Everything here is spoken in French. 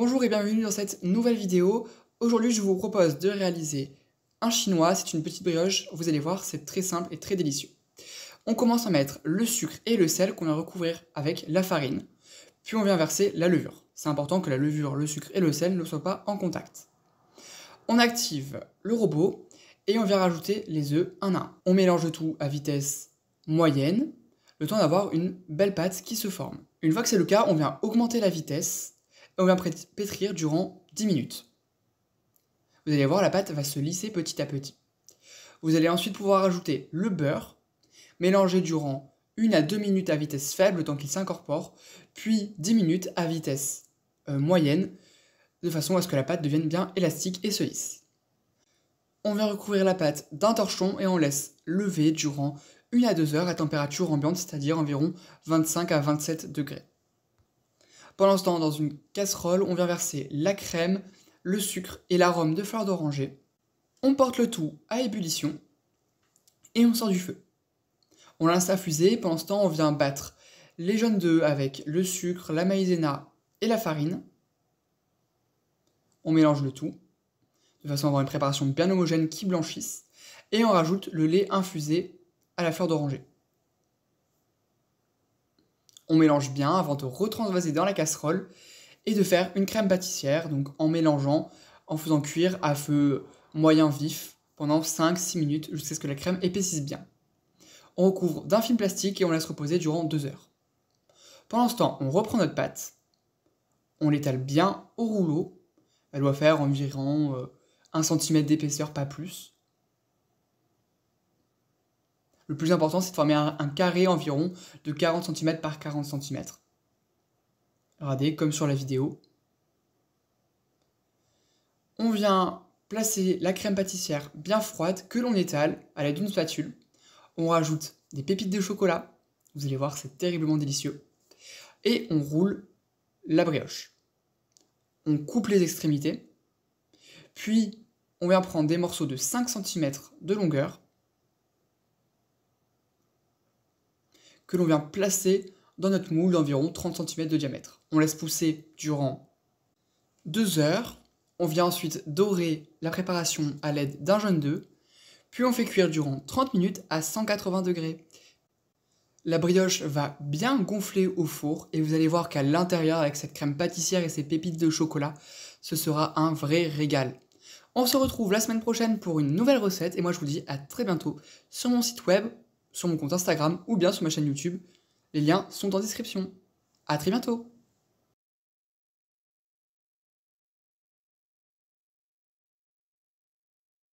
Bonjour et bienvenue dans cette nouvelle vidéo. Aujourd'hui, je vous propose de réaliser un chinois. C'est une petite brioche. Vous allez voir, c'est très simple et très délicieux. On commence à mettre le sucre et le sel qu'on va recouvrir avec la farine. Puis on vient verser la levure. C'est important que la levure, le sucre et le sel ne soient pas en contact. On active le robot et on vient rajouter les œufs un à un. On mélange le tout à vitesse moyenne, le temps d'avoir une belle pâte qui se forme. Une fois que c'est le cas, on vient augmenter la vitesse et on vient pétrir durant 10 minutes. Vous allez voir, la pâte va se lisser petit à petit. Vous allez ensuite pouvoir ajouter le beurre, mélanger durant 1 à 2 minutes à vitesse faible, le temps qu'il s'incorpore, puis 10 minutes à vitesse moyenne, de façon à ce que la pâte devienne bien élastique et se lisse. On vient recouvrir la pâte d'un torchon et on laisse lever durant 1 à 2 heures à température ambiante, c'est-à-dire environ 25 à 27 degrés. Pendant ce temps, dans une casserole, on vient verser la crème, le sucre et l'arôme de fleur d'oranger. On porte le tout à ébullition et on sort du feu. On laisse infuser, pendant ce temps, on vient battre les jaunes d'œufs avec le sucre, la maïzena et la farine. On mélange le tout, de façon à avoir une préparation bien homogène qui blanchisse, et on rajoute le lait infusé à la fleur d'oranger. On mélange bien avant de retransvaser dans la casserole et de faire une crème pâtissière, donc en mélangeant, en faisant cuire à feu moyen vif pendant 5-6 minutes jusqu'à ce que la crème épaississe bien. On recouvre d'un film plastique et on laisse reposer durant 2 heures. Pendant ce temps, on reprend notre pâte, on l'étale bien au rouleau. Elle doit faire environ 1 cm d'épaisseur, pas plus. Le plus important, c'est de former un carré environ de 40 cm par 40 cm. Regardez, comme sur la vidéo. On vient placer la crème pâtissière bien froide que l'on étale à l'aide d'une spatule. On rajoute des pépites de chocolat. Vous allez voir, c'est terriblement délicieux. Et on roule la brioche. On coupe les extrémités. Puis, on vient prendre des morceaux de 5 cm de longueur que l'on vient placer dans notre moule d'environ 30 cm de diamètre. On laisse pousser durant 2 heures. On vient ensuite dorer la préparation à l'aide d'un jaune d'œuf, puis on fait cuire durant 30 minutes à 180 degrés. La brioche va bien gonfler au four et vous allez voir qu'à l'intérieur, avec cette crème pâtissière et ces pépites de chocolat, ce sera un vrai régal. On se retrouve la semaine prochaine pour une nouvelle recette et moi je vous dis à très bientôt sur mon site web, sur mon compte Instagram ou bien sur ma chaîne YouTube. Les liens sont en description. À très bientôt!